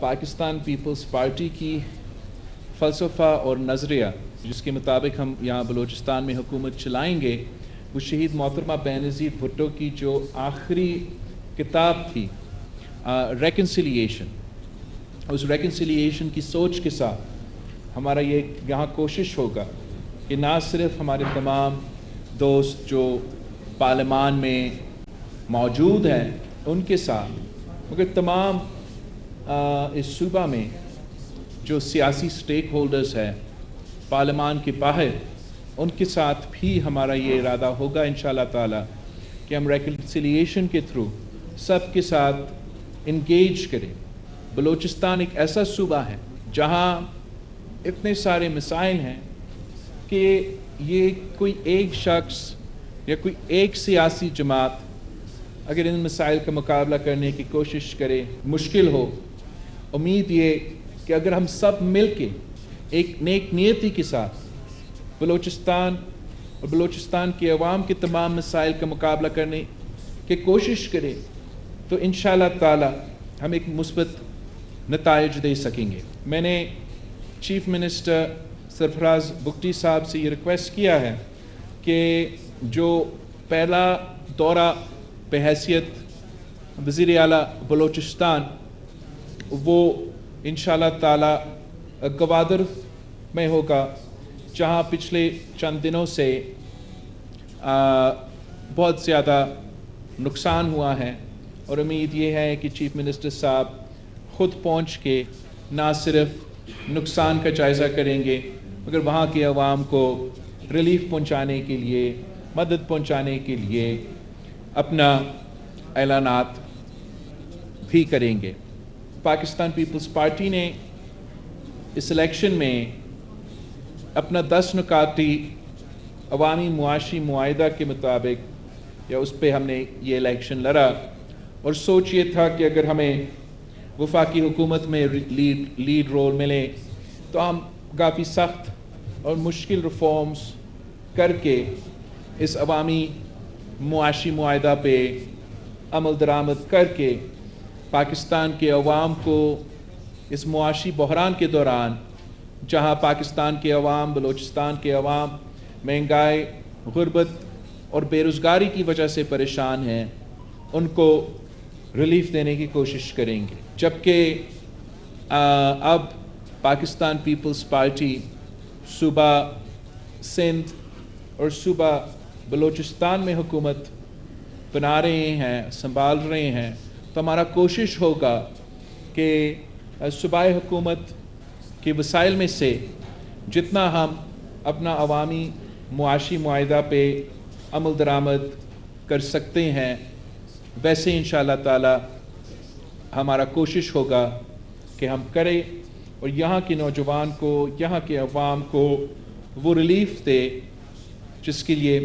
Pakistan Peoples party کی فلسفہ اور نظریہ جس کے مطابق ہم یہاں بلوچستان میں حکومت چلائیں گے وہ شہید محترمہ بینظیر بھٹو کی جو آخری کتاب تھی ریکنسیلیشن، اس ریکنسیلیشن کی سوچ کے ساتھ ہمارا یہ یہاں کوشش ہوگا کہ نہ صرف ہمارے تمام دوست جو پارلیمان میں موجود ہیں ان کے ساتھ مگر تمام اس صوبہ میں جو سیاسی سٹیک ہولڈرز ہیں پارلیمان کے باہر ان کے ساتھ بھی ہمارا یہ ارادہ ہوگا انشاءاللہ تعالی کہ ہم ریکنسیلیشن کے تھرو سب کے ساتھ انگیج کریں۔ بلوچستان ایک ایسا صوبہ ہے جہاں اتنے سارے مسائل ہیں کہ یہ کوئی ایک شخص یا کوئی ایک سیاسی جماعت اگر ان مسائل کا مقابلہ کرنے کی کوشش کرے مشکل ہو۔ امید یہ کہ اگر ہم سب مل کے ایک نیک نیتی کے ساتھ بلوچستان اور بلوچستان کے عوام کے تمام مسائل کا مقابلہ کرنے کی کوشش کریں تو انشاءاللہ تعالی ہم ایک مثبت نتائج دے سکیں گے۔ میں نے چیف منسٹر سرفراز بگٹی صاحب سے یہ ریکویسٹ کیا ہے کہ جو پہلا دورہ بحیثیت وزیر اعلیٰ بلوچستان وہ انشاءاللہ تعالی گوادر میں ہوگا جہاں پچھلے چند دنوں سے بہت زیادہ نقصان ہوا ہے، اور امید یہ ہے کہ چیف منسٹر صاحب خود پہنچ کے نہ صرف نقصان کا جائزہ کریں گے مگر وہاں کے عوام کو ریلیف پہنچانے کے لیے مدد پہنچانے کے لیے اپنا اعلانات بھی کریں گے۔ پاکستان پیپلز پارٹی نے اس الیکشن میں اپنا 10 نکاتی عوامی معاشی معاہدہ کے مطابق یا اس پہ ہم نے یہ الیکشن لڑا، اور سوچ یہ تھا کہ اگر ہمیں وفاقی حکومت میں لیڈ رول ملے تو ہم کافی سخت اور مشکل ریفارمز کر کے اس عوامی معاشی معاہدہ پہ عمل درآمد کر کے پاکستان کے عوام کو اس معاشی بحران کے دوران جہاں پاکستان کے عوام بلوچستان کے عوام مہنگائی غربت اور بے روزگاری کی وجہ سے پریشان ہیں ان کو ریلیف دینے کی کوشش کریں گے۔ جبکہ اب پاکستان پیپلز پارٹی صوبہ سندھ اور صوبہ بلوچستان میں حکومت بنا رہے ہیں سنبھال رہے ہیں تو ہمارا کوشش ہوگا کہ صوبائی حکومت کے وسائل میں سے جتنا ہم اپنا عوامی معاشی معاہدہ پہ عمل درآمد کر سکتے ہیں ویسے انشاءاللہ تعالی ہمارا کوشش ہوگا کہ ہم کریں اور یہاں کے نوجوان کو یہاں کے عوام کو وہ ریلیف دے جس کے لیے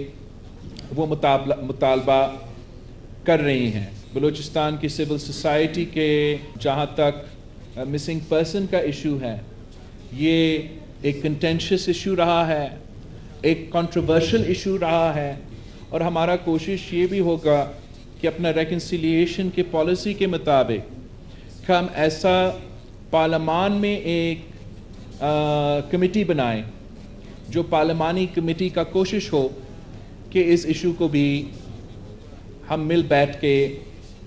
وہ مطالبہ کر رہے ہیں۔ بلوچستان کی سول سوسائٹی کے جہاں تک مسنگ پرسن کا ایشو ہے یہ ایک کنٹینشس ایشو رہا ہے، ایک کنٹروورشل ایشو رہا ہے، اور ہمارا کوشش یہ بھی ہوگا کہ اپنا ریکنسیلیشن کے پالیسی کے مطابق ہم ایسا پارلیمان میں ایک کمیٹی بنائیں جو پارلیمانی کمیٹی کا کوشش ہو کہ اس ایشو کو بھی ہم مل بیٹھ کے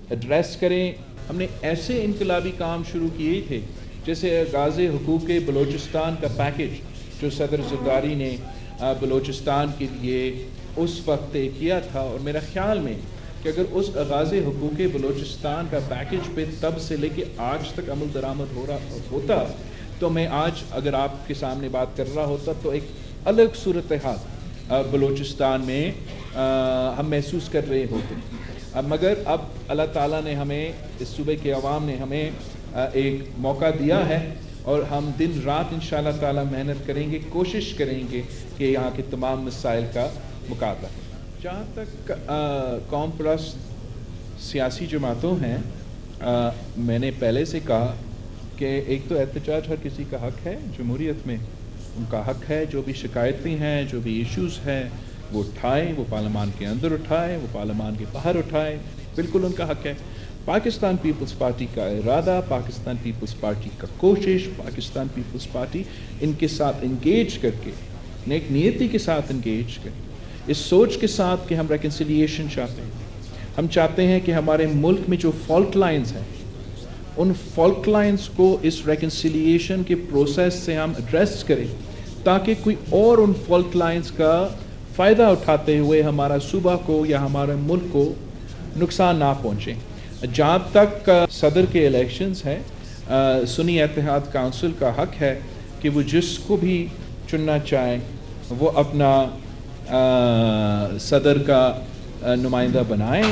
ایڈریس کریں۔ ہم نے ایسے انقلابی کام شروع کیے تھے جیسے آغاز حقوق بلوچستان کا پیکج جو صدر زرداری نے بلوچستان کے لیے اس وقت کیا تھا، اور میرا خیال میں کہ اگر اس آغاز حقوق بلوچستان کا پیکج پہ تب سے لے کے آج تک عمل درآمد ہو رہا ہوتا تو میں آج اگر آپ کے سامنے بات کر رہا ہوتا تو ایک الگ صورتحال بلوچستان میں ہم محسوس کر رہے ہوتے، مگر اب اللہ تعالیٰ نے ہمیں اس صوبے کے عوام نے ہمیں ایک موقع دیا ہے اور ہم دن رات انشاءاللہ تعالیٰ محنت کریں گے، کوشش کریں گے کہ یہاں کے تمام مسائل کا مقابلہ کریں۔ جہاں تک قوم پرست سیاسی جماعتوں ہیں میں نے پہلے سے کہا کہ ایک تو احتجاج ہر کسی کا حق ہے، جمہوریت میں ان کا حق ہے، جو بھی شکایتیں ہیں جو بھی ایشوز ہیں وہ اٹھائیں، وہ پارلیمان کے اندر اٹھائیں، وہ پارلیمان کے باہر اٹھائیں، بالکل ان کا حق ہے۔ پاکستان پیپلز پارٹی کا ارادہ، پاکستان پیپلز پارٹی کا کوشش، پاکستان پیپلز پارٹی ان کے ساتھ انگیج کر کے، نیک نیتی کے ساتھ انگیج کر کے، اس سوچ کے ساتھ کہ ہم ریکنسیلیشن چاہتے ہیں. ہم چاہتے ہیں کہ ہمارے ملک میں جو فالٹ لائنز ہیں ان فالٹ لائنز کو اس ریکنسیلیشن کے پروسیس سے ہم ایڈریس کریں تاکہ کوئی اور ان فالٹ لائنز کا فائدہ اٹھاتے ہوئے ہمارا صوبہ کو یا ہمارے ملک کو نقصان نہ پہنچے. جہاں تک صدر کے الیکشنز ہیں، سنی اتحاد کونسل کا حق ہے کہ وہ جس کو بھی چننا چاہیں وہ اپنا صدر کا نمائندہ بنائیں،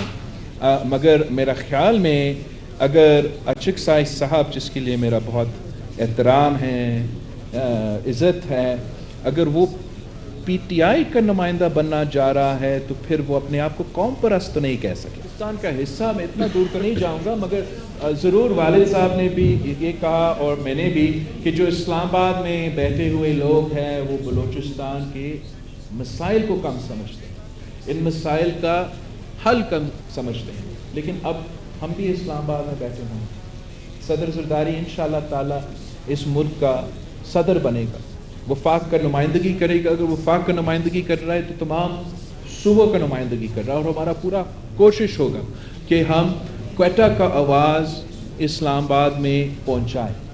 مگر میرا خیال میں اگر اچک سائز صاحب، جس کے لیے میرا بہت احترام ہے، عزت ہے، اگر وہ پی ٹی آئی کا نمائندہ بننا جا رہا ہے تو پھر وہ اپنے آپ کو قوم پرست نہیں کہہ سکے. پاکستان کا حصہ میں اتنا دور تو نہیں جاؤں گا، مگر ضرور والد صاحب نے بھی یہ کہا اور میں نے بھی کہ جو اسلام آباد میں بیٹھے ہوئے لوگ ہیں وہ بلوچستان کے مسائل کو کم سمجھتے ہیں، ان مسائل کا حل کم سمجھتے ہیں. لیکن اب ہم بھی اسلام آباد میں بیٹھے ہوں، صدر زرداری انشاءاللہ تعالی اس ملک کا صدر بنے گا، وفاق کا نمائندگی کرے گا. اگر وفاق کا نمائندگی کر رہا ہے تو تمام صوبوں کا نمائندگی کر رہا ہے، اور ہمارا پورا کوشش ہوگا کہ ہم کوئٹہ کا آواز اسلام آباد میں پہنچائیں.